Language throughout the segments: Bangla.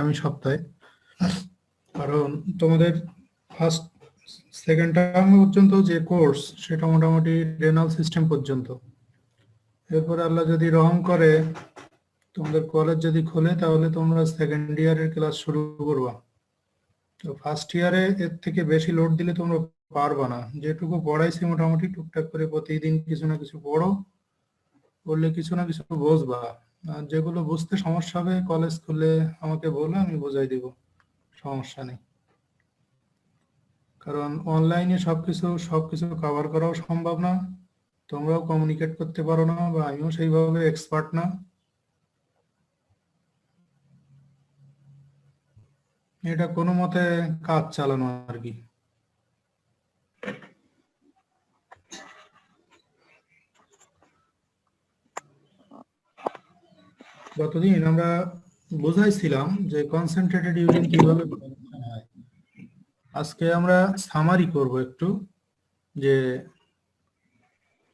আগামী সপ্তাহে, কারণ তোমাদের ফার্স্ট সেকেন্ড টার্ম পর্যন্ত যে কোর্স সেটা মোটামুটি রেনাল সিস্টেম পর্যন্ত। এরপরে আল্লাহ যদি রহম করে তোমাদের কলেজ যদি খোলে তাহলে তোমরা সেকেন্ড ইয়ারের ক্লাস শুরু করবা। তো ফার্স্ট ইয়ারে এর থেকে বেশি লোড দিলে তোমরা পারবা না। যেটুকু পড়াইছি মোটামুটি টুকটাক করে প্রতিদিন কিছু না কিছু পড়ো, পড়লে কিছু না কিছু বুঝবা। আর যেগুলো বুঝতে সমস্যা হবে কলেজ খুললে আমাকে বলো, আমি বোঝাই দিব, সমস্যা নেই। কারণ অনলাইনে সবকিছু কভার করাও সম্ভব না, তোমরাও কমিউনিকেট করতে পারো না, বা আমিও সেইভাবে এক্সপার্ট না। এটা কোনো মতে কাজ চালানো আর কি। গতদিন আমরা বুঝাইছিলাম যে কনসেন্ট্রেটেড ইউরিন কিভাবে প্রোডাকশন হয়। আজকে আমরা সামারি করব একটু, যে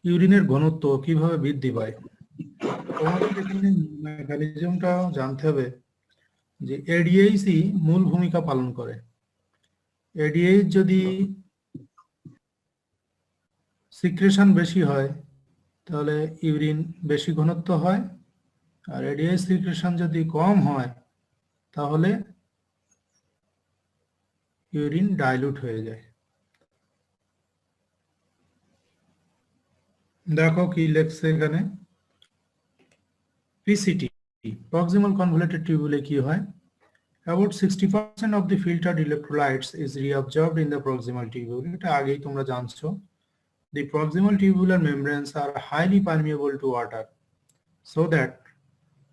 ইউরিনের ঘনত্ব কিভাবে বৃদ্ধি পায়। তোমাদের এখানে মেকানিজমটা জানতে হবে যে এডিএইচই মূল ভূমিকা পালন করে। এডিএইচ যদি সিক্রেশন বেশি হয় তাহলে ইউরিন বেশি ঘনত্ব হয়, আর এডিএইচ সিক্রেশন যদি কম হয় তাহলে ইউরিন ডাইলুট হয়ে যায়। দেখো কি লেখছে এখানে, পিসিটি প্রক্সিমাল কনভলিউটেড টিউবুলে কি হয়, about 60% of the filtered electrolytes is reabsorbed in the proximal tubule. এটা আগেই তোমরা জানছো। The proximal tubular membranes are highly permeable to water, so that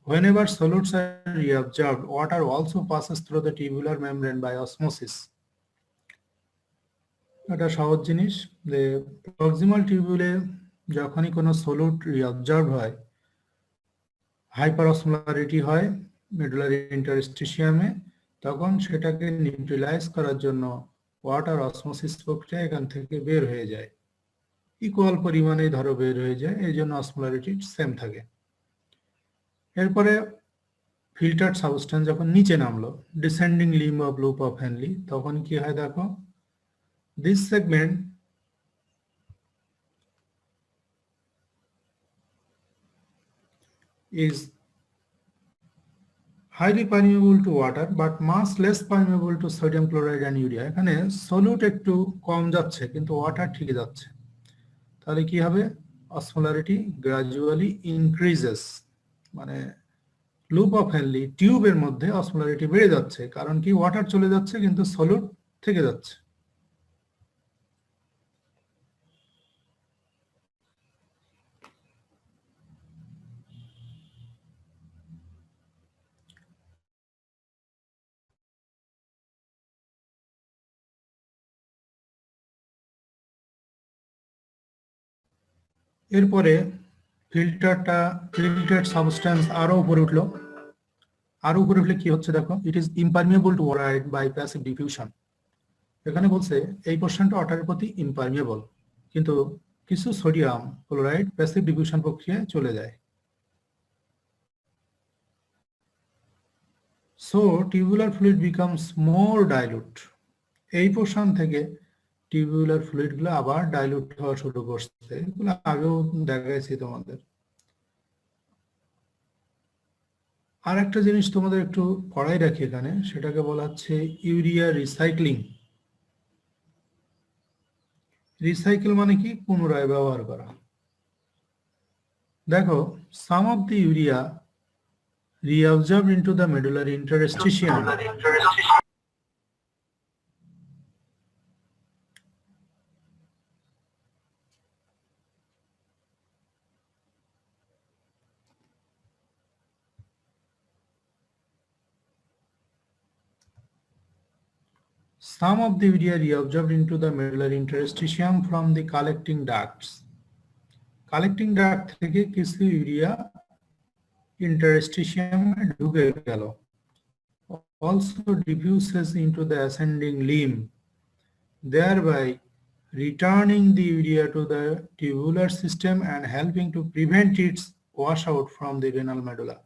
whenever solutes are reabsorbed, water also passes through the tubular membrane by osmosis. এটা সহজ জিনিস, যে প্রক্সিমাল টিউবুলে যখনই কোনো সলিউট রিঅবজর্ব হয়, হাইপার অসমোলারিটি হয় মেডুলারি ইন্টারস্টিশিয়ামে, তখন সেটাকে নিউট্রিলাইজ করার জন্য ওয়াটার অসমোসিস প্রক্রিয়া এখান থেকে বের হয়ে যায়, ইকুয়াল পরিমাণে ধরো বের হয়ে যায়, এই জন্য অসমোলারিটি সেম থাকে। এরপরে ফিল্টার্ড সাবস্টেন্স যখন নিচে নামলো, descending limb of loop of Henle, তখন কি হয় দেখো, this segment is highly permeable to water but much less permeable to sodium chloride and urea. এখানে সলিউট একটু কম যাচ্ছে কিন্তু ওয়াটার ঠিকই যাচ্ছে, তাহলে কি হবে, অসমোলারিটি গ্রাজুয়ালি ইনক্রিজেস, মানে লুপ অফ হেনলি টিউবের মধ্যে অসমোলারিটি বেড়ে যাচ্ছে, কারণ কি ওয়াটার চলে যাচ্ছে কিন্তু সলিউট থেকে যাচ্ছে। এরপরে ফিল্টার্ড সাবস্টেন্স আরো উপরে উঠলো, আরো উপরে উঠলে কি হচ্ছে দেখো, it is impermeable to water by passive diffusion. এখানে বলছে এই পোর্শনটা ওয়াটারের প্রতি ইমপারমিয়েবল, কিন্তু কিছু সোডিয়াম ক্লোরাইড প্যাসিভ ডিফিউশন প্রক্রিয়ায় চলে যায়। সো টিউবুলার ফ্লুইড বিকামস মোর ডাইলুট। এই পোর্শন থেকে টিউবুলার ফ্লুইড গুলো আবার ডাইলুট হওয়া শুরু করছে, এগুলো আগেও দেখাইছি তোমাদের। আর একটা জিনিস তোমাদের একটু পড়াই রাখি এখানে, সেটাকে বলা হচ্ছে ইউরিয়া রিসাইক্লিং। রিসাইকেল মানে কি, পুনরায় ব্যবহার করা। দেখো, some of the urea reabsorbed into the medullary interstitium. Some of the urea reabsorbed into the medullary interstitium from the collecting ducts. Collecting duct থেকে কিছু ইউরিয়া interstitium ঢুকে গেল, also diffuses into the ascending limb, thereby returning the urea to the tubular system and helping to prevent its washout from the renal medulla.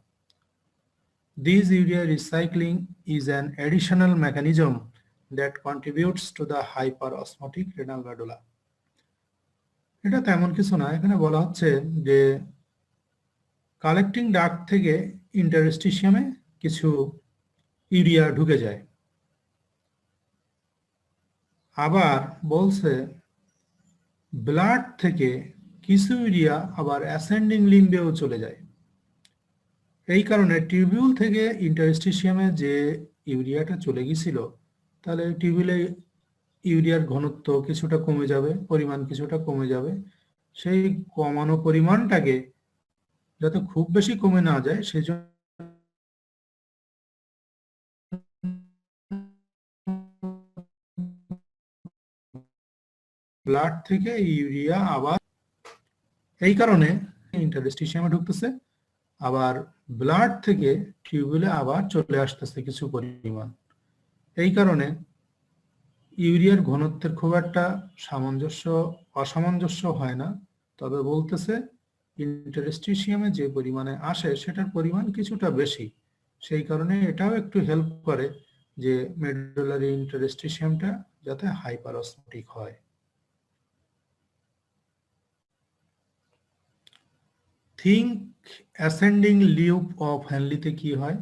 This urea recycling is an additional mechanism that contributes to the hyperosmotic renal medulla. এটা তেমন কিছু না, এখানে বলা হচ্ছে যে কালেক্টিং ডাক্ট থেকে ইন্টারস্টিশিয়ামে কিছু ইউরিয়া ঢুকে যায়, আবার বলছে ব্লাড থেকে কিছু ইউরিয়া আবার অ্যাসেন্ডিং লিম্বেও চলে যায়। এই কারণে টিউবিউল থেকে ইন্টারস্টিশিয়ামে যে ইউরিয়াটা চলে গিয়েছিল, তাহলে টিউবিউলে ইউরিয়ার ঘনত্ব কিছুটা কমে যাবে, পরিমাণ কিছুটা কমে যাবে। সেই কমানো পরিমাণটাকে যাতে খুব বেশি কমে না যায়, সেই জন্য ব্লাড থেকে ইউরিয়া আবার, এই কারণে ইন্টারস্টিশিয়ামে ঢুকতেছে, আবার ব্লাড থেকে টিউবিউলে আবার চলে আসতেছে কিছু পরিমাণ। এই কারণে ইউরিয়ার ঘনত্বের খুব একটা অসামঞ্জস্য হয় না, তবে বলতেছে ইন্টারস্টিশিয়ামে যে পরিমাণে আসে সেটার পরিমাণ কিছুটা বেশি। সেই কারণে এটাও একটু হেল্প করে যে মেডুলারি ইন্টারস্টিশিয়ামটা যাতে হাইপারঅসমোটিক হয়। থিঙ্ক অ্যাসেন্ডিং লিউপ অফ হ্যানলিতে কি হয়?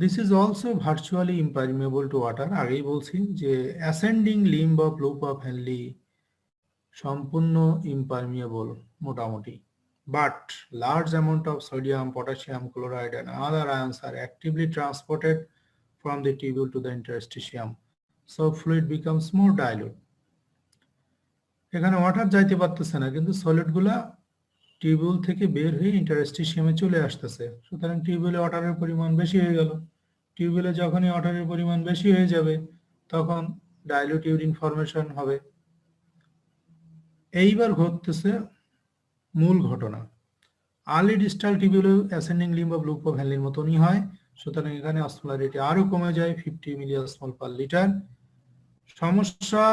This is also virtually impermeable to water. আগেই বলছি যে ascending limb of loop of Henley সম্পূর্ণ ইম্পারমিয়েবল মোটামুটি, but large amount of sodium, potassium chloride and other ions are actively transported from the tubule to the interstitium, so fluid becomes more dilute. এখানে ওয়াটার যাইতে পারতেছে না, কিন্তু সলিড গুলা টিউবিউল থেকে বের হয়ে ইন্টারস্টিশিয়ামে চলে আসতেছে, সুতরাং টিউবিউলে ওয়াটারের পরিমাণ বেশি হয়ে গেল। টিউবিউলে যখনই ওয়াটারের পরিমাণ বেশি হয়ে যাবে তখন ডাইলিউট ইউরিন ফর্মেশন হবে। এইবার ঘটতেছে মূল ঘটনা। আর্লি ডিস্টাল টিউবিউলে ascending limb of loop of হ্যানলির মতনই হয়, সুতরাং এখানে অসমোলারিটি আরো কমে যায় 50 মিলিঅসমোল পার লিটার। সমস্যা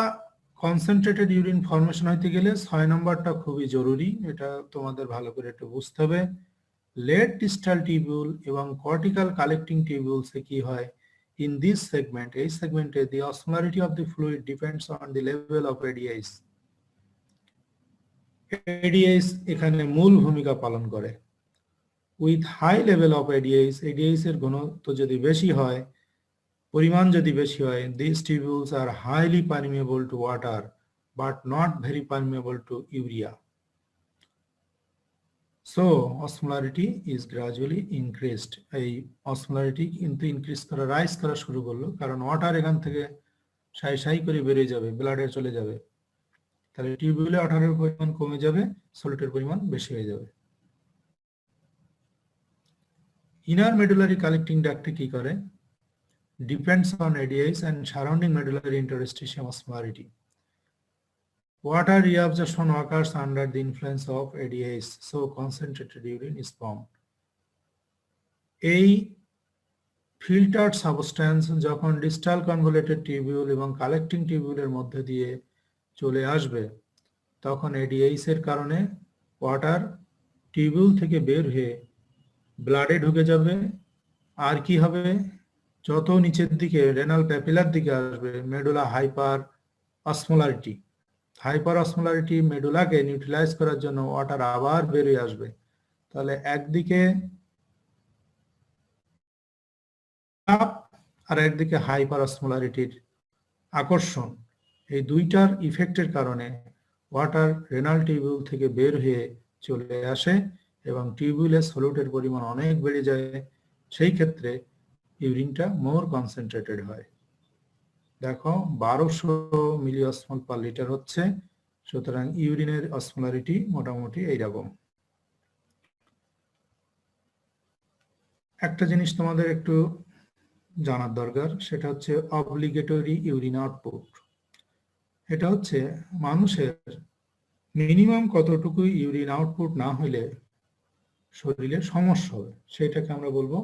কনসেন্ট্রেটেড ইউরিন ফর্মেশন হইতে গেলে 6 নম্বরটা খুবই জরুরি, এটা তোমাদের ভালো করে একটু বুঝতে হবে। লেট ডিস্টাল টিউবিউল এবং কর্টিক্যাল কালেক্টিং টিউবিউলসে কি হয়, ইন দিস সেগমেন্ট, এই সেগমেন্টে the osmolarity of the fluid depends on the level of ADH. ADH এখানে মূল ভূমিকা পালন করে। With high level of ADH, ADH এর ঘনত্ব যদি বেশি হয়, পরিমাণ যদি বেশি হয়, these tubules are highly permeable to water but not very permeable to urea, so osmolarity is gradually increased. এই osmolarity কিন্তু ইনক্রিজ করা, রাইজ করা শুরু করলো, কারণ ওয়াটার এখান থেকে সাই করে বেরিয়ে যাবে, ব্লাডে চলে যাবে, তাহলে টিউবিউলে ওয়াটারের পরিমাণ কমে যাবে, সলিডের পরিমাণ বেশি হয়ে যাবে। ইনার মেডুলারি কালেক্টিং ডাক্টে কি করে? Depends on ADH and surrounding medullary interstitium osmolarity. Water reabsorption occurs under the influence of ADH, so concentrated urine is formed. এই ফিল্টার্ড সাবস্টেন্স যখন ডিস্টাল কনভলিউটেড টিউবিউল এবং কালেক্টিং টিউবিউলের মধ্যে দিয়ে চলে আসবে, তখন ADH এর কারণে ওয়াটার টিউবিউল থেকে বের হয়ে ব্লাডে ঢুকে যাবে। আর কি হবে, যত নিচের দিকে রেনাল প্যাপিলার দিকে আসবে, মেডুলা হাইপার অসমোলারিটি মেডুলাকে নিউট্রালাইজ করার জন্য ওয়াটার আবার বেরিয়ে আসবে। তাহলে একদিকে আর একদিকে হাইপার অসমোলারিটির আকর্ষণ, এই দুইটার ইফেক্টের কারণে ওয়াটার রেনাল টিউবিউল থেকে বের হয়ে চলে আসে এবং টিউবিউলে সলিউটের পরিমাণ অনেক বেড়ে যায়। সেই ক্ষেত্রে ইউরিনটা মোর কনসেন্ট্রেটেড হয়। দেখো 1200 মিলিঅসমোল পার লিটার হচ্ছে, সুতরাং ইউরিনের অসমোলারিটি মোটামুটি এইরকম। একটা জিনিস তোমাদের একটু জানার দরকার, সেটা হচ্ছে অব্লিগেটরি ইউরিন আউটপুট। এটা হচ্ছে মানুষের মিনিমাম কতটুকু ইউরিন আউটপুট না হলে শরীরে সমস্যা হবে, সেটাকে আমরা বলবো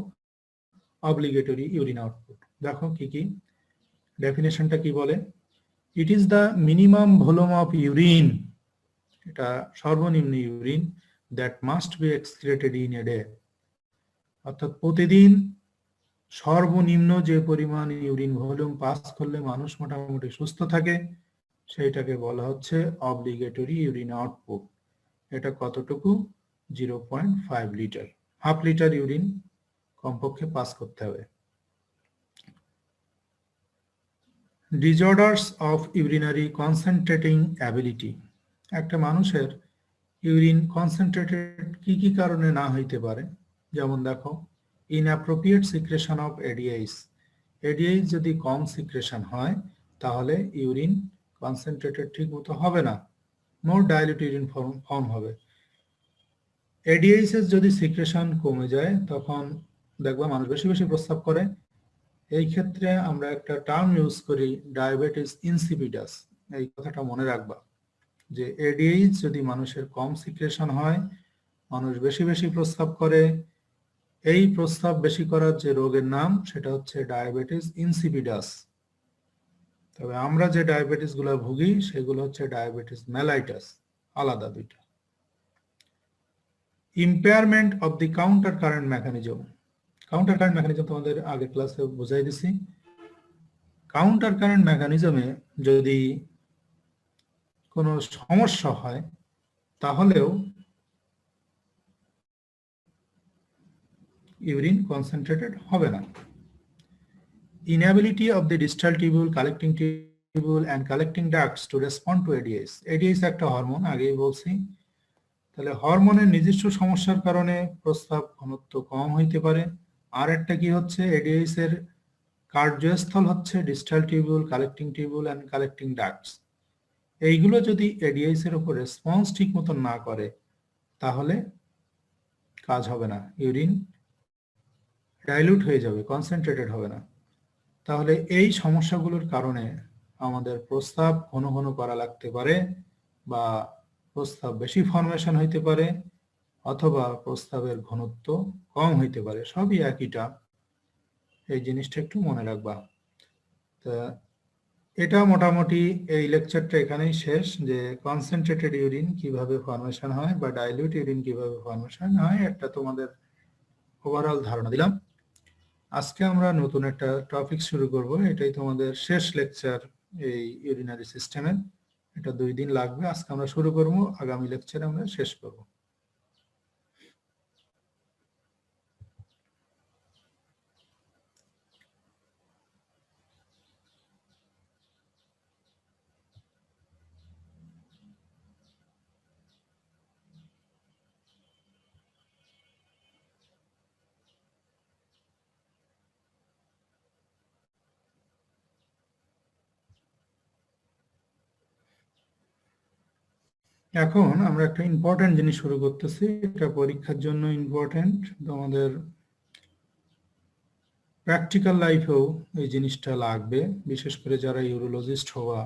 অব্লিগেটরি ইউরিন আউটপুট। দেখো কি কি ডেফিনেশনটা কি বলে, it is the minimum volume of urine, এটা সর্বনিম্ন urine, that must be excreted in a day, অর্থাৎ প্রতিদিন সর্বনিম্ন যে পরিমাণ ইউরিন ভলিউম পাস করলে মানুষ মোটামুটি সুস্থ থাকে সেইটাকে বলা হচ্ছে অব্লিগেটরি ইউরিন আউটপুট। এটা কতটুকু? 0.5 লিটার, হাফ লিটার ইউরিন কমপক্ষে পাস করতে হবে। Disorders of urinary concentrating ability, একটা মানুষের ইউরিন কনসেন্ট্রেটেড কি কি কারণে না হইতে পারে। যেমন দেখো, inappropriate secretion of ADH, ADH যদি কম সিক্রেশন হয় তাহলে ইউরিন কনসেন্ট্রেটেড ঠিক মতো হবে না, মোর ডাইলিউট ইউরিন ফর্ম হবে। এডিএইচ এর যদি সিক্রেশন কমে যায় তখন দেখবা মানুষ বেশি বেশি প্রস্রাব করে। এই ক্ষেত্রে আমরা একটা টার্ম ইউজ করি, ডায়াবেটিস ইনসিপিডাস। এই কথাটা মনে রাখবা যে এডিএইচ যদি মানুষের কম সিক্রেশন হয়, মানুষ বেশি বেশি প্রস্রাব করে, এই প্রস্রাব বেশি করার যে রোগের নাম সেটা হচ্ছে ডায়াবেটিস ইনসিপিডাস। তবে আমরা যে ডায়াবেটিস গুলো ভুগি সেগুলো হচ্ছে ডায়াবেটিস মেলাইটাস, আলাদা দুইটা। Impairment of the counter current mechanism, counter current mechanism তোমাদের আগের ক্লাসে বুঝাই দিছি। কাউন্টার কারেন্ট মেকানিজমে যদি কোনো সমস্যা হয় তাহলেও ইউরিন কনসেন্ট্রেটেড হবে না। Inability of the distal tubule, collecting tubule and collecting ducts to respond to ADH. ADH একটা হরমোন, আগেই বলছি। তাহলে হরমোনের নিজস্ব সমস্যার কারণে প্রস্রাব ঘনত্ব কম হইতে পারে। আর একটা কি হচ্ছে, ADH এর কার্যস্থল হচ্ছে distal tubule, collecting tubule and collecting ducts. এইগুলো যদি ADH এর উপর রেসপন্স ঠিক মতন না করে তাহলে কাজ হবে না, ইউরিন ডাইলিউট হয়ে যাবে, কনসেন্ট্রেটেড হবে না। তাহলে এই সমস্যাগুলোর কারণে আমাদের প্রস্রাব ঘন ঘন করা লাগতে পারে, বা প্রস্রাব বেশি ফর্মেশন হইতে পারে, অথবা প্রস্রাবের ঘনত্ব কম হইতে পারে, সবই একইটা। এই জিনিসটা একটু মনে রাখবা। তা এটা মোটামুটি এই লেকচারটা এখানেই শেষ, যে কনসেন্ট্রেটেড ইউরিন কিভাবে ফর্মেশন হয় বা ডাইলিউট ইউরিন কিভাবে ফর্মেশন হয়, একটা তোমাদের ওভারঅল ধারণা দিলাম। আজকে আমরা নতুন একটা টপিক শুরু করব, এটাই তোমাদের শেষ লেকচার এই ইউরিনারি সিস্টেমের। এটা 2 দিন লাগবে। আজকে আমরা শুরু করব, আগামী লেকচারে আমরা শেষ করব। এখন আমরা একটা ইম্পর্টেন্ট জিনিস শুরু করতেছি, এটা পরীক্ষার জন্য ইম্পর্টেন্ট। তোমাদের প্র্যাকটিক্যাল লাইফেও এই জিনিসটা লাগবে, বিশেষ করে যারা ইউরোলজিস্ট হওয়া,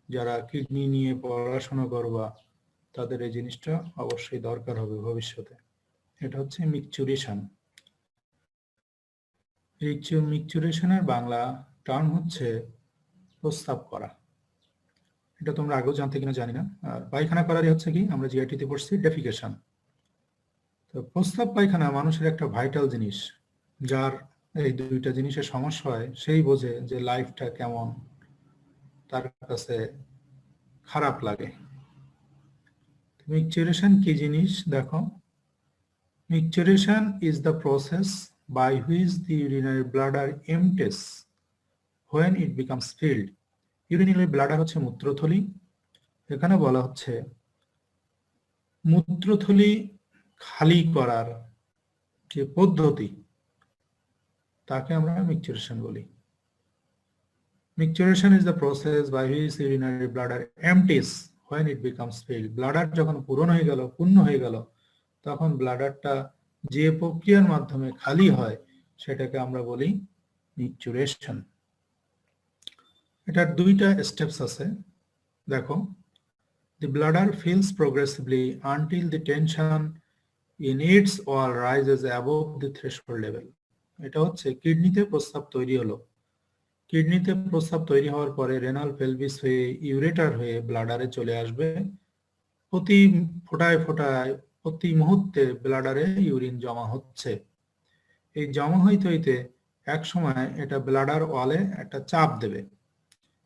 যারা কিডনি নিয়ে পড়াশোনা করবা, তাদের এই জিনিসটা অবশ্যই দরকার হবে ভবিষ্যতে। এটা হচ্ছে মিকচুরেশন। মিকচুরেশনের বাংলা টার্ম হচ্ছে প্রস্রাব করা। এটা তোমরা আগেও জানতে কিনা জানি না। আর পায়খানা করারই হচ্ছে কি, আমরা জিআইটিতে পড়ছি ডেফিকেশন। তো প্রস্রাব পায়খানা মানুষের একটা ভাইটাল জিনিস, যার এই দুইটা জিনিসের সমস্যা হয় সেই বোঝে যে লাইফটা কেমন তার কাছে খারাপ লাগে। মিকচুরেশন কি জিনিস দেখো। Micturition is the process by which the urinary bladder empties when it becomes filled. Urinary bladder হচ্ছে মূত্রথলি। এখানে বলা হচ্ছে মূত্রথলি খালি করার যে পদ্ধতি তাকে আমরা মিকচুরেশন বলি। Micturition is the process by which urinary bladder empties when it becomes filled. Bladder যখন পূর্ণ হয়ে গেল তখন ব্লাডারটা যে প্রক্রিয়ার মাধ্যমে খালি হয় সেটাকে আমরা বলি মিকচুরেশন। এটার দুইটা স্টেপস আছে দেখো। The bladder fills progressively until the tension in its wall rises above the threshold level. এটা হচ্ছে কিডনিতে প্রস্রাব তৈরি হলো, কিডনিতে প্রস্রাব তৈরি হওয়ার পরে রেনাল পেলভিস হয়ে ইউরেটার হয়ে ব্লাডারে চলে আসবে। প্রতি ফোটায় ফোটায় প্রতি মুহূর্তে ব্লাডারে ইউরিন জমা হচ্ছে। এই জমা হইতে হইতে এক সময় এটা ব্লাডার ওয়ালে একটা চাপ দেবে।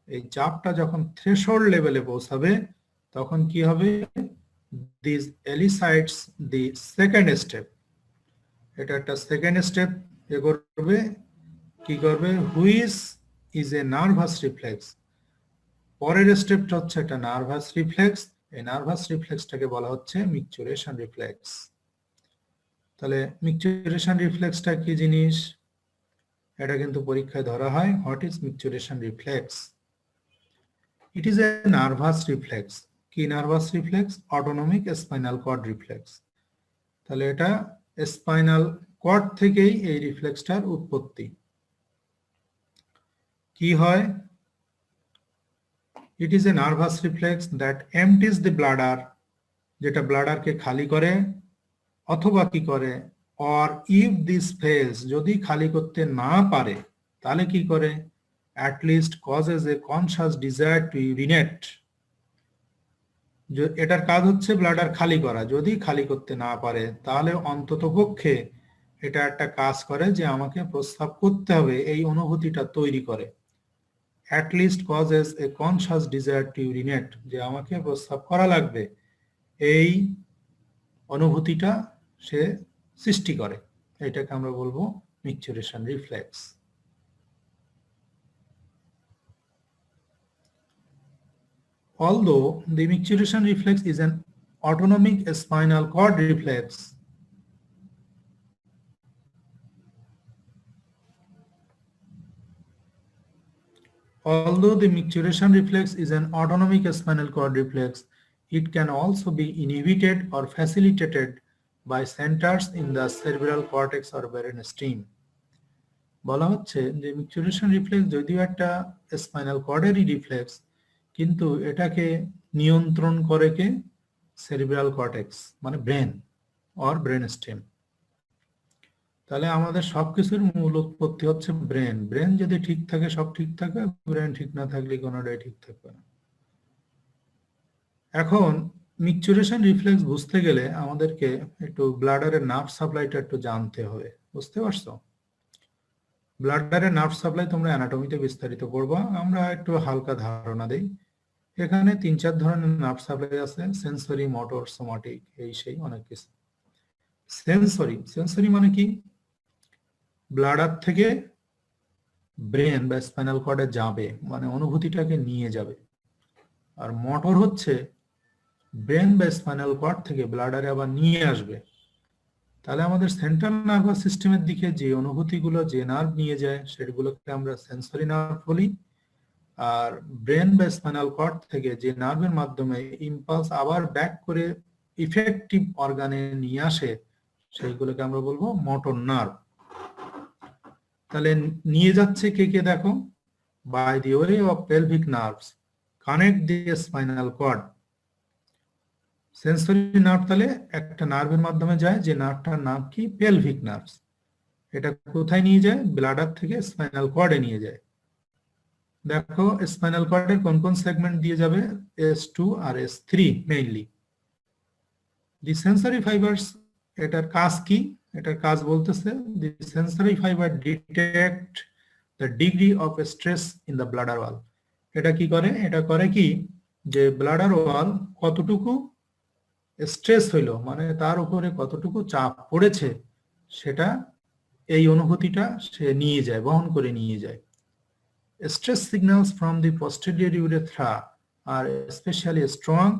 এই চাপটা যখন থ্রেশহোল্ড লেভেলে পৌঁছাবে তখন কি হবে, দিস এলিসাইটস দি সেকেন্ড স্টেপ। এটা একটা সেকেন্ড স্টেপ এ করবে, কি করবে, which is a nervous reflex. পরের স্টেপটা হচ্ছে একটা নার্ভাস রিফ্লেক্স। এই নার্ভাস রিফ্লেক্সটাকে বলা হচ্ছে মিকচুরেশন রিফ্লেক্স। তাহলে মিকচুরেশন রিফ্লেক্সটা কি জিনিস, এটা কিন্তু পরীক্ষায় ধরা হয়। What is micturition reflex? It is a nervous reflex. কি nervous reflex? Autonomic spinal cord reflex. তাহলে এটা স্পাইনাল কর্ড থেকেই এই রিফ্লেক্সটার উৎপত্তি। কি হয়? It is a nervous reflex that empties the bladder, যেটা ব্লাডারকে খালি করে, অথবা কি করে, অর ইফ দিস ফেলস, যদি খালি করতে না পারে তাহলে কি করে, at least causes a conscious desire to urinate। এটার কাজ হচ্ছে ব্লাডার খালি করা। যদি খালি করতে না পারে তাহলে অন্ততপক্ষে এটা একটা কাজ করে যে আমাকে প্রস্রাব করতে হবে, এই অনুভূতিটা তৈরি করে। at least causes a conscious desire to urinate, যে আমাকে প্রস্রাব করা লাগবে, এই অনুভূতিটা সে সৃষ্টি করে। এটাকে আমরা বলবো মিকচুরেশন reflex. Although the micturition reflex is an autonomic spinal cord reflex, it can also be inhibited or facilitated by centers in the cerebral cortex or brainstem। বলা হচ্ছে যে মিকচুরেশন রিফ্লেক্স যদিও একটা স্পাইনাল কর্ডেরই রিফ্লেক্স, কিন্তু এটাকে নিয়ন্ত্রণ করে কে? সেরিব্রাল কর্টেক্স, মানে ব্রেন অর ব্রেন স্টেম। তাহলে আমাদের সবকিছুর মূল উৎপত্তি হচ্ছে ব্রেন। ব্রেন যদি ঠিক থাকে সব ঠিক থাকে, ব্রেন ঠিক না থাকলে কোনোটাই ঠিক থাকবে না। এখন মিকচুরেশন রিফ্লেক্স বুঝতে গেলে আমাদেরকে একটু ব্লাডারের নার্ভ সাপ্লাইটা একটু জানতে হবে। বুঝতে পারছো? ব্লাডারের নার্ভ সাপ্লাই তোমরা অ্যানাটমিতে বিস্তারিত পড়বা, আমরা একটু হালকা ধারণা দেই। এখানে 3-4 ধরনের নার্ভ সাপ্লাই আছে, সেন্সরি, মোটর, সোমাটিক, এই সেই অনেক কিছু। সেন্সরি মানে কি? ব্লাডার থেকে ব্রেন বা স্পাইনাল কর্ডে যাবে, মানে অনুভূতিটাকে নিয়ে যাবে। আর মোটর হচ্ছে ব্রেন বা স্পাইনাল কর্ড থেকে ব্লাডারে আবার নিয়ে আসবে। তাহলে আমাদের সেন্ট্রাল নার্ভাস সিস্টেমের দিকে যে অনুভূতিগুলো যে নার্ভ নিয়ে যায় সেগুলোকে আমরা সেন্সরি নার্ভ বলি। আর ব্রেন বা স্পাইনাল কর্ড থেকে যে নার্ভের মাধ্যমে ইম্পালস আবার ব্যাক করে ইফেক্টিভ অর্গানে নিয়ে আসে সেইগুলোকে আমরা বলবো মোটর নার্ভ। তাহলে নিয়ে যাচ্ছে কে কে? দেখো, by the way of pelvic nerves connect the spinal cord. Sensory nerve তাহলে একটা নার্ভের মাধ্যমে যায়, যে নার্ভটার নাম কি? Pelvic nerves. এটা কোথায় নিয়ে যায়? ব্লাডার থেকে স্পাইনাল কর্ডে নিয়ে যায়। দেখো স্পাইনাল কর্ডের কোন কোন সেগমেন্ট দিয়ে যাবে? S2 আর S3 mainly. The sensory fibres, এটার কাজ কি? এটার কাজ বলতেছে the sensory fibre detect the degree of stress in the bladder wall. এটা কি করে? এটা করে কি, যে ব্লাডার ওয়াল কতটুকু স্ট্রেস হইল, মানে তার উপরে কতটুকু চাপ পড়েছে, সেটা এই অনুভূতিটা সে নিয়ে যায়, বহন করে নিয়ে যায়। Stress signals from the posterior urethra are especially strong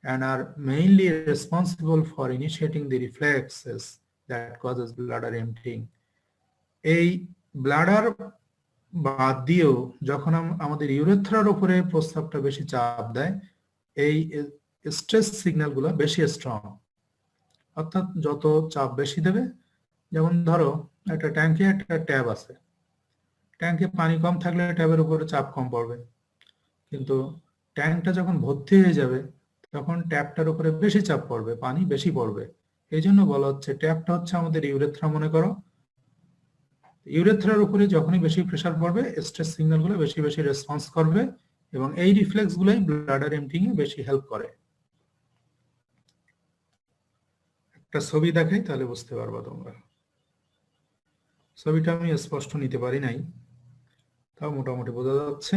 and are mainly responsible for initiating the reflexes that causes bladder emptying. এই ব্লাডার বাদ দিয়েও যখন আমাদের ইউরেথ্রার উপরে প্রস্রাবটা বেশি চাপ দেয়, এই স্ট্রেস সিগন্যালগুলো বেশি স্ট্রং। অর্থাৎ যত চাপ বেশি দেবে, যেমন ধরো একটা ট্যাঙ্কে একটা ট্যাব আছে, ট্যাঙ্কে পানি কম থাকলে ট্যাবের উপরে চাপ কম পড়বে, কিন্তু ট্যাঙ্কটা যখন ভর্তি হয়ে যাবে তখন ট্যাপটার উপরে বেশি চাপ পড়বে, পানি বেশি পড়বে। এই জন্য বলা হচ্ছে ট্যাপটা হচ্ছে আমাদের ইউরেথ্রা মনে করো। ইউরেথ্রার উপরে যখনই বেশি প্রেসার পড়বে স্ট্রেস সিগন্যালগুলো বেশি বেশি রেসপন্স করবে, এবং এই রিফ্লেক্সগুলোই ব্লাডার এমপ্টিং এ বেশি হেল্প করে। একটা ছবি দেখাই তাহলে বুঝতে পারবা তোমরা। ছবিটা আমি স্পষ্ট নিতে পারি নাই, তাও মোটামুটি বোঝা যাচ্ছে।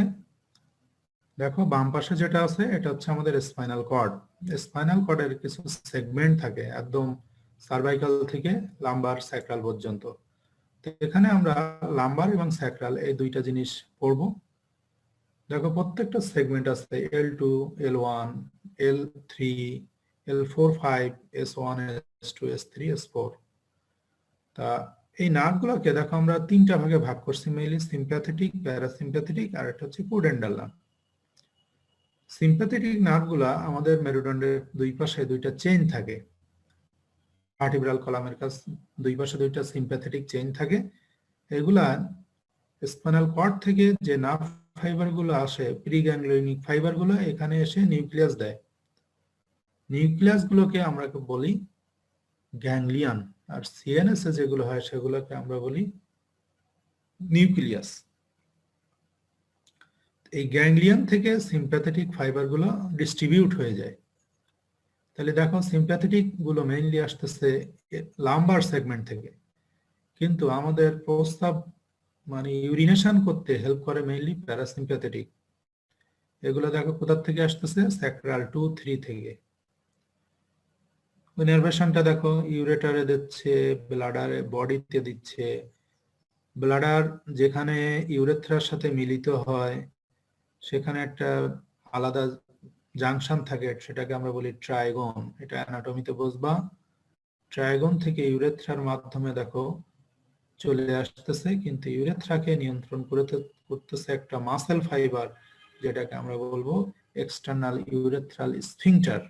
দেখো বাম পাশে যেটা আছে এটা হচ্ছে আমাদের স্পাইনাল কর্ড। স্পাইনাল কর্ডের কিছু সেগমেন্ট থাকে একদম সার্ভাইকাল থেকে লাম্বার স্যাক্রাল পর্যন্ত। তো এখানে আমরা লাম্বার এবং স্যাক্রাল এই দুইটা জিনিস পড়বো। দেখো প্রত্যেকটা সেগমেন্ট আছে L2, L1, L3, L4, 5, S1, S2, S3, S4। তা এই নার্ভগুলোকে দেখো আমরা তিনটা ভাগে ভাগ করছি মেইনলি, সিম্প্যাথেটিক, প্যারাসিম্প্যাথেটিক আর একটা হচ্ছে পুডেন্ডাল নার্ভ। সিম্প্যাথেটিক নার্ভগুলা আমাদের মেরুদণ্ডের দুই পাশে দুইটা চেইন থাকে, ভার্টিব্রাল কলামের কাছে দুই পাশে দুইটা সিম্প্যাথেটিক চেইন থাকে। এগুলা স্পাইনাল কর্ড থেকে যে নার্ভ ফাইবার গুলো আসে, প্রিগ্যাংলিয়নিক ফাইবার গুলো এখানে এসে নিউক্লিয়াস দেয়। নিউক্লিয়াস গুলোকে আমরা বলি গ্যাংলিয়ন, আর সিএনএস এ যেগুলো হয় সেগুলোকে আমরা বলি নিউক্লিয়াস। এই গ্যাংলিয়ন থেকে সিম্প্যাথেটিক ফাইবার গুলো ডিস্ট্রিবিউট হয়ে যায়। তাহলে দেখো সিম্প্যাথেটিক গুলো মেইনলি আসতেছে লাম্বার সেগমেন্ট থেকে, কিন্তু আমাদের প্রস্রাব মানে ইউরিনেশন করতে হেল্প করে মেইনলি প্যারাসিম্প্যাথেটিক। এগুলো দেখো কোথা থেকে আসতেছে, স্যাক্রাল 2, 3 থেকে। ইনারভেশনটা দেখো ইউরেটারে দিচ্ছে, ব্লাডারে বডিতে দিচ্ছে। ব্লাডার যেখানে ইউরেথ্রার সাথে মিলিত হয় সেখানে একটা আলাদা জাংশন থাকে, সেটাকে আমরা বলি ট্রাইগন। এটা অ্যানাটমিতে বুঝবা। ট্রাইগন থেকে ইউরেথ্রার মাধ্যমে দেখো চলে আসতেছে, কিন্তু ইউরেথ্রাকে নিয়ন্ত্রণ করতেছে একটা মাসেল ফাইবার, যেটাকে আমরা বলবো external urethral sphincter.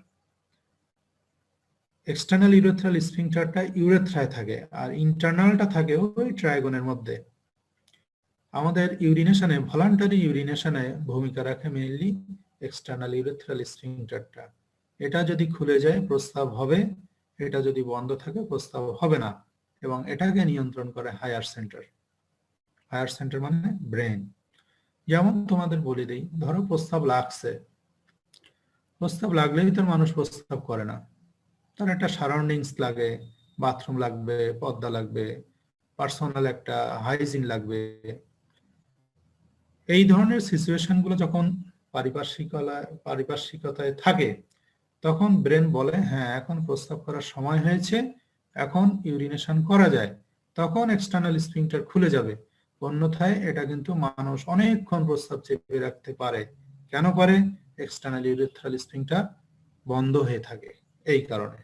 External urethral স্ফিংটারটা ইউরেথ্রায় থাকে, আর ইন্টারনালটা থাকে ওই ট্রাইগনের মধ্যে। আমাদের ইউরিনেশনে, ভলান্টারি ইউরিনেশনে ভূমিকা রাখে মেইনলি এক্সটার্নাল ইউরেথ্রাল স্ফিংটারটা। এটা যদি খুলে যায় প্রস্রাব হবে, এটা যদি বন্ধ থাকে প্রস্রাব হবে না, এবং এটাকে নিয়ন্ত্রণ করে হায়ার সেন্টার। হায়ার সেন্টার মানে ব্রেন। যেমন তোমাদের বলে দেই, ধরো প্রস্রাব লাগছে, প্রস্রাব লাগলেই তো মানুষ প্রস্রাব করে না, তার একটা সারাউন্ডিংস লাগে, বাথরুম লাগবে, পর্দা লাগবে, পার্সোনাল একটা হাইজিন লাগবে। এই ধরনের সিচুয়েশন গুলো যখন পারিপার্শ্বিকতায় থাকে, তখন ব্রেন বলে হ্যাঁ এখন প্রস্রাব করার সময় হয়েছে, এখন ইউরিনেশন করা যায়, তখন এক্সটার্নাল স্ফিংটার খুলে যাবে। অন্যথায় এটা কিন্তু মানুষ অনেকক্ষণ প্রস্রাব চেপে রাখতে পারে। কেন পারে? এক্সটার্নাল ইউরেথ্রাল স্ফিংটার বন্ধ হয়ে থাকে এই কারণে।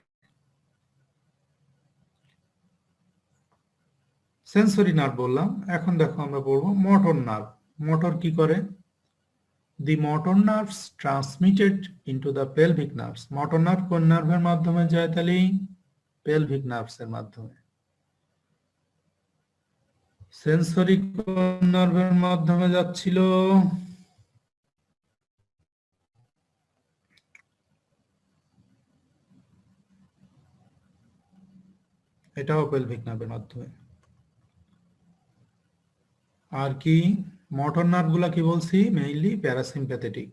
সেন্সরি নার্ভ বললাম, এখন দেখো আমরা পড়বো মোটর নার্ভ। মোটর কি করে? The motor nerves transmitted into the pelvic nerves. Motor nerve কোন নার্ভের মাধ্যমে যায়? তাহলে পেলভিক নার্ভস এর মাধ্যমে। সেন্সরি কোন নার্ভের মাধ্যমে যাচ্ছিল? এটাও পেলভিক নার্ভের মাধ্যমে। আর কি মোটর নার্ভ গুলা কি বলছি? Mainly parasympathetic.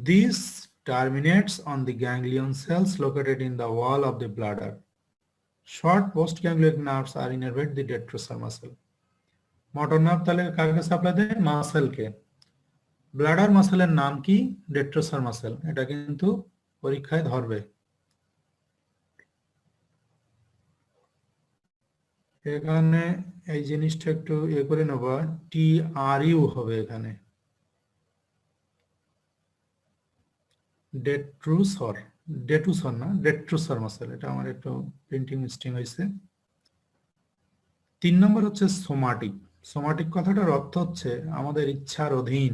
This terminates on the ganglion cells located in the wall of the bladder. Short postganglionic nerves are innervate the detrusor muscle. Motor nerve তাহলে কাকে সাপ্লাই দেয়? মাসেলকে। ব্লাডার মাসেলের নাম কি? ডেট্রোসার মাসেল। এটা কিন্তু পরীক্ষায় ধরবে। এখানে এই জিনিসটা একটু করে নেব, TRU হবে এখানে, ডেট্রুসর, ডেটুসর না, ডেট্রুসর মাসেল। এটা আমার একটু প্রিন্টিং মিস্টেক হয়েছে। 3 নম্বর হচ্ছে সোমাটিক। সোমাটিক কথাটার অর্থ হচ্ছে আমাদের ইচ্ছার অধীন।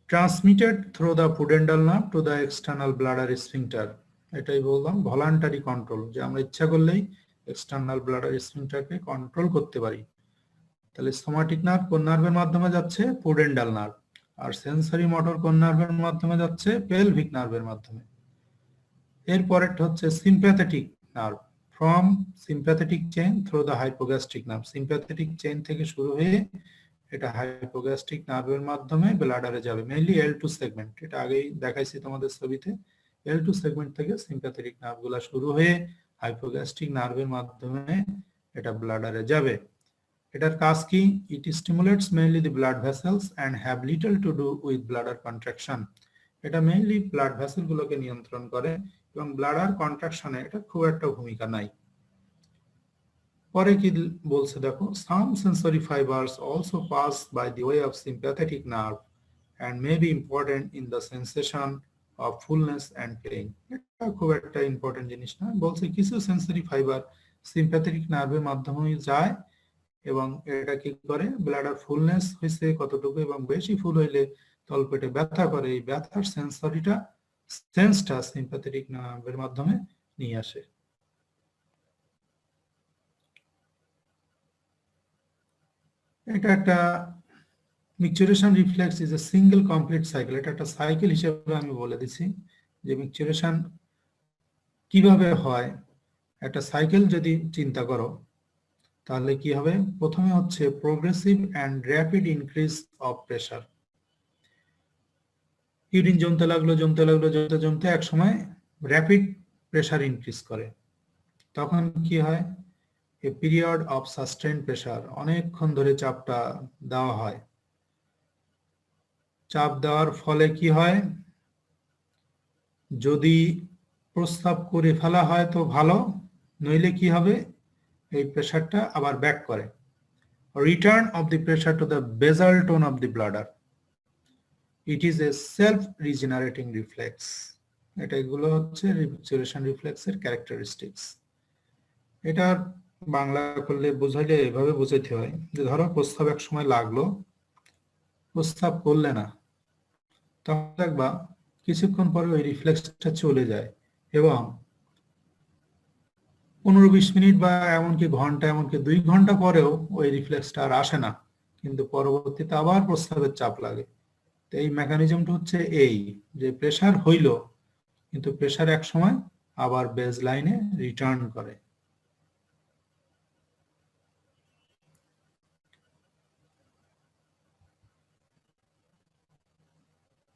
Transmitted through the pudendal nerve two the external bladder sphincter. এটাই বললাম ভলান্টারি কন্ট্রোল, যে আমরা ইচ্ছা করলেই এক্সটার্নাল ব্লাডার স্ফিংটারকে কন্ট্রোল করতে পারি। তাহলে সোমাটিক নার্ভ কোন নার্ভের মাধ্যমে যাচ্ছে? Pudendal nerve. আর সেন্সরি মোটর কোন নার্ভের মাধ্যমে যাচ্ছে? পেলভিক নার্ভের মাধ্যমে। এরপরেরটা হচ্ছে sympathetic nerve, from sympathetic chain through the hypogastric nerve. Sympathetic chain থেকে শুরু হয়ে এটা হাইপোগ্যাস্ট্রিক নার্ভের মাধ্যমে ব্লাডারে যাবে, মেইনলি L2 সেগমেন্ট। এটা আগেই দেখাইছি তোমাদের ছবিতে। L2 সেগমেন্ট থেকে সিম্প্যাথেটিক নার্ভগুলো শুরু হয়ে হাইপোগ্যাস্ট্রিক নার্ভের মাধ্যমে এটা ব্লাডারে যাবে। এটার কাজ কি? It stimulates mainly the blood vessels and have little to do with bladder contraction. এটা মেইনলি ব্লাড ভেসেলগুলোকে নিয়ন্ত্রণ করে এবং ব্লাডার কন্ট্রাকশনে এটা খুব একটা ভূমিকা নাই। পরে কি বলছে দেখো, some sensory fibres also pass by the way of sympathetic nerve and may be important in the sensation of fullness and pain. এটা খুব একটা ইম্পর্টেন্ট জিনিস না, বলছে কিছু সেন্সরি ফাইবার সিম্প্যাথেটিক নার্ভের মাধ্যমে যায় এবং এটা কি করে, ব্লাডার ফুলনেস হয়েছে কতটুকু এবং বেশি ফুল হইলে তলপেটে ব্যথা করে, এই ব্যথার সেন্সটা সিম্প্যাথেটিক নার্ভের মাধ্যমে নিয়ে আসে। এটা একটা micturition reflex is a single complete cycle. এটা একটা সাইকেল হিসেবে আমি বলে দিছি যে মিকচুরেশন কিভাবে হয়। একটা সাইকেল যদি চিন্তা করো তাহলে কি হবে, প্রথমে হচ্ছে progressive and rapid increase of pressure. Urine জমতে লাগলো জমতে এক সময় র্যাপিড প্রেসার ইনক্রিজ করে। তখন কি হয়, a period of sustain pressure, অনেকক্ষণ ধরে চাপটা দেওয়া হয়। চাপ দেওয়ার ফলে কি হয়, যদি প্রস্রাব করে ফেলা হয় তো ভালো, নইলে কি হবে, এই প্রেসারটা আবার ব্যাক করে। Return of the pressure to the basal tone of the bladder. It is a self regenerating reflex. এগুলো হচ্ছে রিজেনারেশন রিফ্লেক্সের ক্যারেক্টারিস্টিক্স। এটার বাংলা করলে বোঝাইলে এভাবে বোঝাইতে হয় যে ধরো প্রস্রাব এক সময় লাগলো, প্রস্রাব করলে না, তখন দেখবা কিছুক্ষণ পরে ওই রিফ্লেক্সটা চলে যায় এবং 15-20 মিনিট বা এমনকি ঘন্টা, এমনকি 2 ঘন্টা পরেও ওই রিফ্লেক্সটা আর আসে না, কিন্তু পরবর্তীতে আবার প্রস্রাবের চাপ লাগে। তো এই মেকানিজমটা হচ্ছে এই যে প্রেসার হইল কিন্তু প্রেসার এক সময় আবার বেজ লাইনে রিটার্ন করে।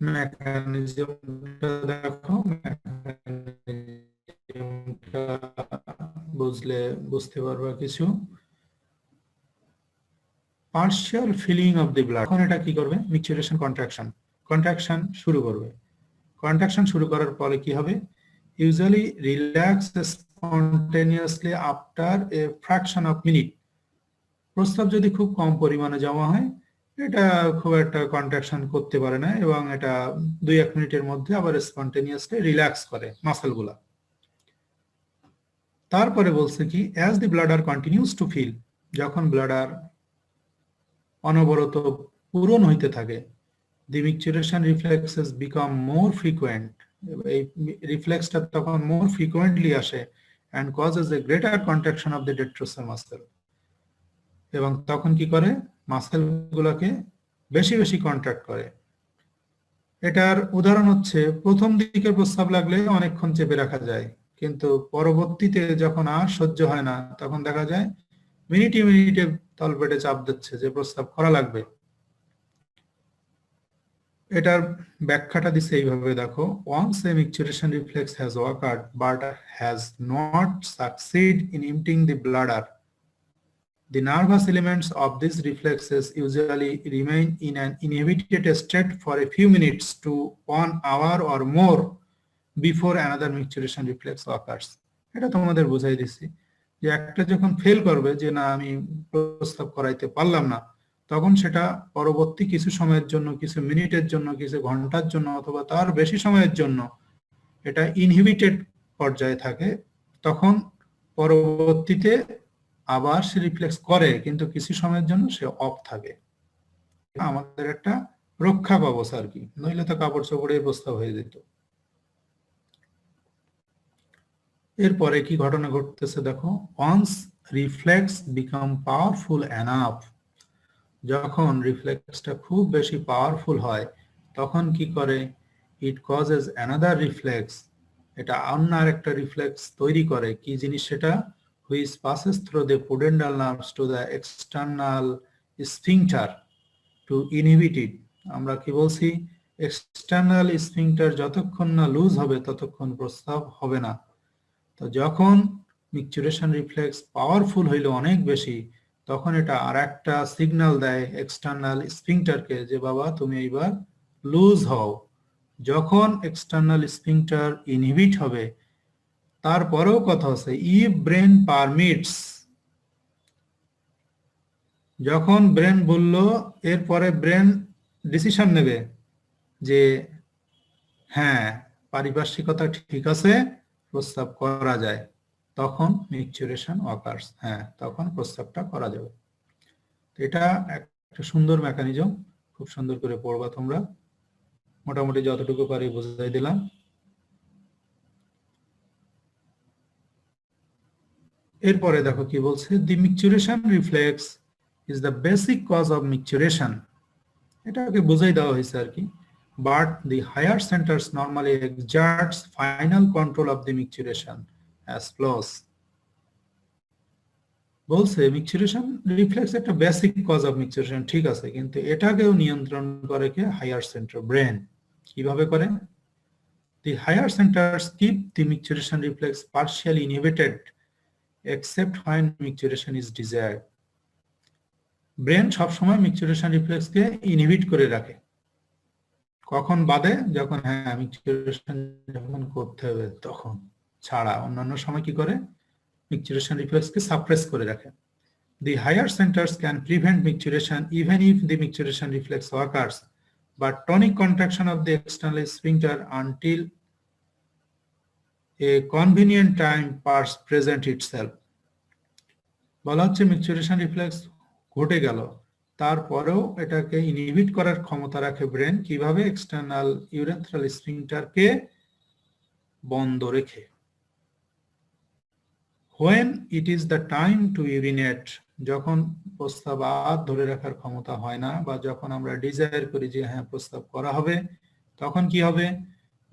মেকানিজমটা দেখো, মেকানিজমটা বুঝতে পারবা কিছু। Partial filling of the blood, এখন এটা কি করবে, মিকচুরেশন কন্ট্রাকশন শুরু করবে। কন্ট্রাকশন শুরু করার পরে কি হবে, usually relax spontaneously after a fraction of minute. প্রস্রাব যদি খুব কম পরিমাণে জমা হয়, এটা খুব একটা কন্ট্রাকশন করতে পারে না এবং এটা 2-1 মিনিটের মধ্যে আবার স্পন্টেনিয়াসলি রিল্যাক্স করে মাসেলগুলা। তারপরে বলছে কি, as the bladder continues to fill, যখন ব্লাডার অনবরত পূরণ হইতে থাকে, the micturition reflexes become more frequent, এই রিফ্লেক্সটা তখন মোর ফ্রিকোয়েন্টলি আসে and causes a greater contraction of the detrusor muscle. এবং তখন কি করে, মাসেলগুলোকে বেশি বেশি কন্ট্রাক্ট করে। এটার উদাহরণ হচ্ছে, প্রথম দিকে প্রস্রাব লাগলে অনেকক্ষণ চেপে রাখা যায়, কিন্তু পরবর্তীতে যখন আর সহ্য হয় না তখন দেখা যায় মিনিটে মিনিটে তলপেটে চাপ দিচ্ছে যে প্রস্রাব করা লাগবে। এটার ব্যাখ্যাটা দিচ্ছে এইভাবে দেখো, once a micturition reflex has occurred but has not succeeded in emptying the bladder, the nervous elements of these reflexes usually remain in an inhibited state for a few minutes to 1 hour or more before another micturition reflex occurs. এটা তোমাদের বুঝাই দিচ্ছি যে একটা যখন ফেল করবে যে না আমি প্রস্রাব করাইতে পারলাম না, তখন সেটা পরবর্তী কিছু সময়ের জন্য, কিছু মিনিটের জন্য, কিছু ঘন্টার জন্য অথবা তার বেশি সময়ের জন্য এটা ইনহিবিটেড পর্যায়ে থাকে। তখন পরবর্তীতে আবার সে রিফ্লেক্স করে কিন্তু কিছু সময়ের জন্য সে অফ থাকে। আমাদের একটা রক্ষা কবচ আর কি, নইলে তো কাপড় চোপড়ে প্রস্তাব হয়ে যেত। এরপরে কি ঘটনা ঘটতেছে দেখো, once reflex become powerful enough, যখন রিফ্লেক্সটা খুব বেশি পাওয়ারফুল হয় তখন কি করে, ইট কজেস অ্যানাদার রিফ্লেক্স, এটা অন্য আরেকটা রিফ্লেক্স তৈরি করে। কি জিনিস সেটা, which passes through the pudendal nerves to the external sphincter to inhibit it. আমরা কি বলছি, এক্সটার্নাল স্ফিংটার যতক্ষণ না লুজ হবে ততক্ষণ প্রস্রাব হবে না। তো যখন মিকচুরেশন রিফ্লেক্স পাওয়ারফুল হইলে অনেক বেশি, তখন এটা আর একটা সিগন্যাল দেয় এক্সটার্নাল স্ফিংটারকে যে বাবা তুমি এইবার লুজ হও। যখন এক্সটার্নাল স্ফিংটার ইনহিবিট হবে, তারপরেও কথা হচ্ছে ইফ ব্রেন পারমিটস, যখন ব্রেন বলল, এরপরে ব্রেন ডিসিশন নেবে যে হ্যাঁ পারিপার্শ্বিকতা ঠিক আছে, প্রস্রাব করা যায়, তখন মিকচুরেশন অকার্স, হ্যাঁ তখন প্রস্রাবটা করা যাবে। এটা একটা সুন্দর মেকানিজম, খুব সুন্দর করে পড়বা তোমরা, মোটামুটি যতটুকু পারি বুঝাই দিলাম। এরপরে দেখো কি বলছে, the micturition reflex is the basic cause of micturition, এটাকে বুঝাই দেওয়া হয়েছে আর কি। But the higher centers normally exerts final control of the micturition as flows. বলছে মিকচুরেশন রিফ্লেক্স একটা বেসিক কজ অফ মিকচুরেশন, ঠিক আছে, কিন্তু এটাকেও নিয়ন্ত্রণ করে কে? Higher centre, brain. কিভাবে করে? The higher centers keep the micturition reflex partially inhibited except when micturition is desired. Brain সবসময় মিকচুরেশন রিফ্লেক্সকে ইনহিবিট করে রাখে, কখন বাদে? যখন হ্যাঁ মিকচুরেশন যখন করতে হবে তখন ছাড়া, অন্যান্য সময় কি করে? মিকচুরেশন রিফ্লেক্সকে সাপ্রেস করে রাখে। The higher centers can prevent micturition even if the micturition reflex occurs, but tonic contraction of the external sphincter until a convenient time present itself. বলা হচ্ছে মিকচুরেশন রিফ্লেক্স ঘটে গেল, তারপরেও এটাকে ইনহিবিট করার ক্ষমতা রাখে ব্রেন, কিভাবে? এক্সটার্নাল ইউরেথ্রাল স্ফিংটারকে বন্ধ রেখে। When it is the time to urinate, যখন প্রস্রাব আর ধরে রাখার ক্ষমতা হয় না, বা যখন আমরা ডিজায়ার করি যে হ্যাঁ প্রস্রাব করা হবে, তখন কি হবে?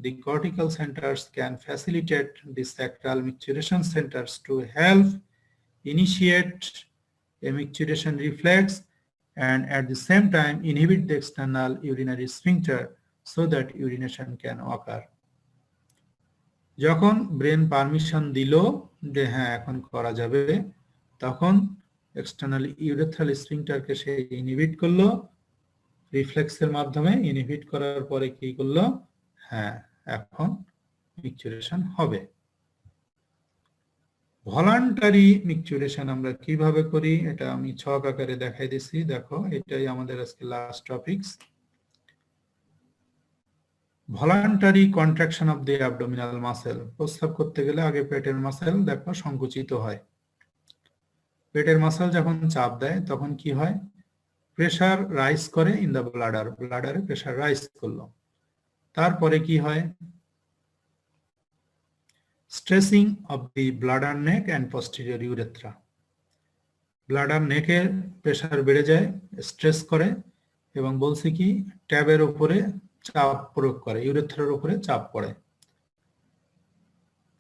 The cortical centers can facilitate the sacral micturition centers to help initiate a micturition reflex and at the same time inhibit the external urinary sphincter so that urination can occur. যখন ব্রেন পারমিশন দিল যে হ্যাঁ এখন করা যাবে, তখন এক্সটার্নাল ইউরেথ্রাল স্ফিংটারকে সে ইনহিবিট করলো রিফ্লেক্সের মাধ্যমে। ইনহিবিট করার পরে কি করলো? হ্যাঁ এখন মিকচুরেশন হবে। ভলান্টারি মিকচুরেশন আমরা কিভাবে করি এটা আমি ছক আকারে দেখাই দিছি, দেখো এটাই আমাদের আজকে last topics. Voluntary contraction of the abdominal muscle, প্রস্রাব করতে গেলে আগে পেটের মাসেল দেখো সংকুচিত হয়, পেটের মাসেল যখন চাপ দেয় তখন কি হয়? প্রেসার রাইজ করে ইন দ্য ব্লাডার, ব্লাডারে প্রেসার রাইজ করলো, তারপরে কি হয়? Stressing of the bladder neck and posterior urethra, ব্লাডার নেকের প্রেসার বেড়ে যায়, স্ট্রেস করে, এবং বলছে কি ট্যাবের উপরে চাপ প্রয়োগ করে, ইউরেথ্রার উপরে চাপ পড়ে।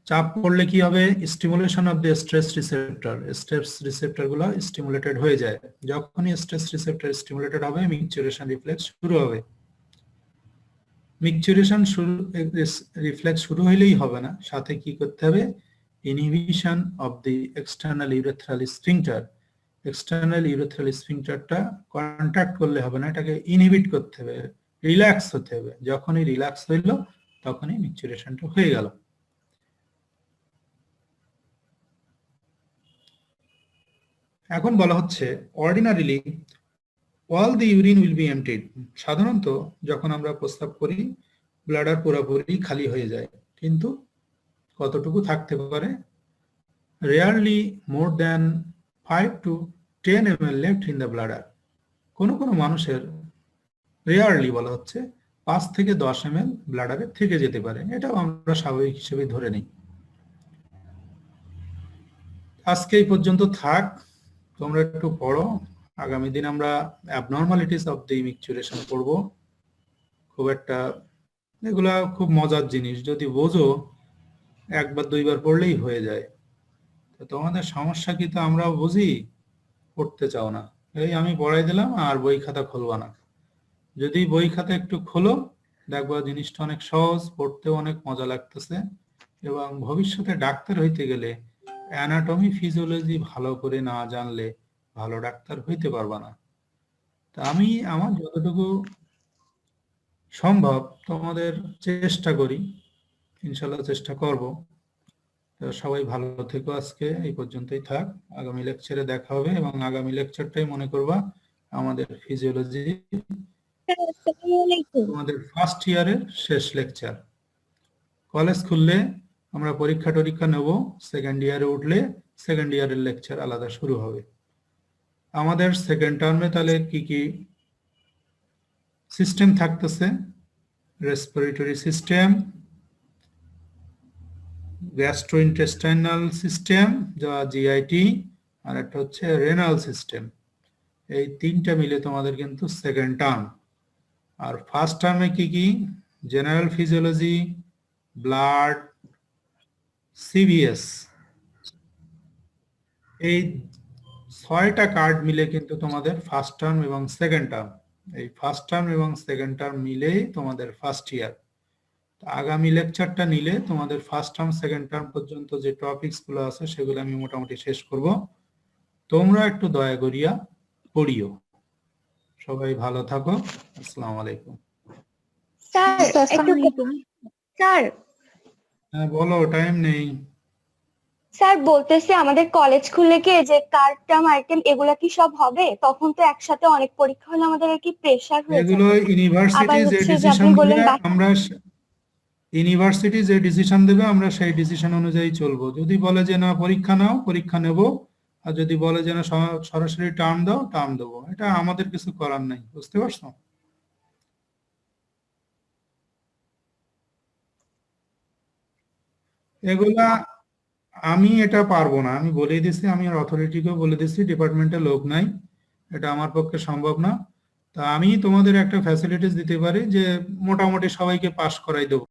চাপ পড়লে কি হবে? Stimulation of the stress receptor, stress receptor গুলো স্টিমুলেটেড হয়ে যায়। যখনই স্ট্রেস রিসেপ্টর স্টিমুলেটেড হবে মিকচুরেশন রিফ্লেক্স শুরু হবে। মিকচুরেশন রিফ্লেক্স শুরু হইলেই হবে না, সাথে কি করতে হবে? Inhibition of the external urethral sphincter, external urethral স্ফিংটারটা কন্ট্রাক্ট করলে হবে না, এটাকে ইনহিবিট করতে হবে, রিল্যাক্স হতে হবে। যখনই রিল্যাক্স হইল তখনই মিকচুরেশনটা হয়ে গেল। এখন বলা হচ্ছে ordinarily all the urine will be emptied, সাধারণত যখন আমরা প্রস্রাব করি ব্লাডার পুরোপুরি খালি হয়ে যায়, কিন্তু কতটুকু থাকতে পারে? Rarely more than 5 to 10 ml left in the bladder, কোনো কোনো মানুষের রেয়ারলি বলা হচ্ছে 5 থেকে 10 ml ব্লাডারে থেকে যেতে পারে, এটাও আমরা স্বাভাবিক হিসেবে ধরে নিই। আজকে এই পর্যন্ত থাক, তোমরা একটু পড়ো, আগামী দিন আমরা অ্যাবনর্মালিটিস অফ দি মিকচুরেশন পড়ব। খুব একটা এগুলা খুব মজার জিনিস, যদি বোঝো একবার দুইবার পড়লেই হয়ে যায়। তো তোমাদের সমস্যা কি? তো আমরাও বুঝি, পড়তে চাও না, এই আমি পড়াই দিলাম আর বই খাতা খুলবা না। যদি বই খাতা একটু খোলো দেখবা জিনিসটা অনেক সহজ, পড়তেও অনেক মজা লাগতেছে, এবং ভবিষ্যতে ডাক্তার হইতে গেলে অ্যানাটমি ফিজিওলজি ভালো করে না জানলে ভালো ডাক্তার হইতে পারবা না। তা আমি আমার যতটুকু সম্ভব তোমাদের চেষ্টা করি, ইনশাল্লাহ চেষ্টা করব। তো সবাই ভালো থেকো, আজকে এই পর্যন্তই থাক। আগামী লেকচারে দেখা হবে, এবং আগামী লেকচারটাই মনে করবা আমাদের ফিজিওলজি তোমাদের ফার্স্ট ইয়ারের শেষ লেকচার। কলেজ খুললে আমরা পরীক্ষা টরীক্ষা নেব, সেকেন্ড ইয়ারে উঠলে সেকেন্ড ইয়ারের লেকচার আলাদা শুরু হবে। আমাদের সেকেন্ড টার্মে তাহলে কি কি সিস্টেম থাকতেছে? রেসপিরেটরি সিস্টেম, গ্যাস্ট্রোইন্টেস্টাইনাল সিস্টেম যা জিআইটি, আর একটা হচ্ছে রেনাল সিস্টেম। এই তিনটা মিলে তোমাদের কিন্তু সেকেন্ড টার্ম। আর ফার্স্ট টার্মে কি কি? জেনারেল ফিজিওলজি, ব্লাড, সিভিএস, এই 6টা কার্ড মিলে কিন্তু তোমাদের ফার্স্ট টার্ম এবং সেকেন্ড টার্ম। এই ফার্স্ট টার্ম এবং সেকেন্ড টার্ম মিলেই তোমাদের ফার্স্ট ইয়ার। আগামী লেকচারটা নিলে তোমাদের ফার্স্ট টার্ম সেকেন্ড টার্ম পর্যন্ত যে টপিকস গুলো আছে সেগুলো আমি মোটামুটি শেষ করব। তোমরা একটু দয়া করিয়া পড়িও। সবাই ভালো থাকো। আসসালামু আলাইকুম। স্যার হ্যাঁ বলো, টাইম নেই। স্যার বলতেছে আমাদের কলেজ খুললে কি যে কার্ড টার্ম আইটেম এগুলা কি সব হবে? তখন তো একসাথে অনেক পরীক্ষা হলে আমাদের কি প্রেসার হয়ে এগুলো যাবে। ইউনিভার্সিটি যে ডিসিশন দেবে আমরা ইউনিভার্সিটি যে ডিসিশন দেবে আমরা সেই ডিসিশন অনুযায়ী চলবো। যদি বলে যে না পরীক্ষা নাও, পরীক্ষা নেব। আর যদি বলে যে না সরাসরি টার্ম দাও, টার্ম দেবো। এটা আমাদের কিছু করার নাই, বুঝতে পারছো? এগুলা আমি এটা পারবো না, আমি বলেই দিছি, আমি আর অথরিটিকেও বলে দিছি, ডিপার্টমেন্টে লোক নাই, এটা আমার পক্ষে সম্ভব না। তা আমি তোমাদের একটা ফ্যাসিলিটিস দিতে পারি যে মোটামুটি সবাইকে পাস করাই দেবো।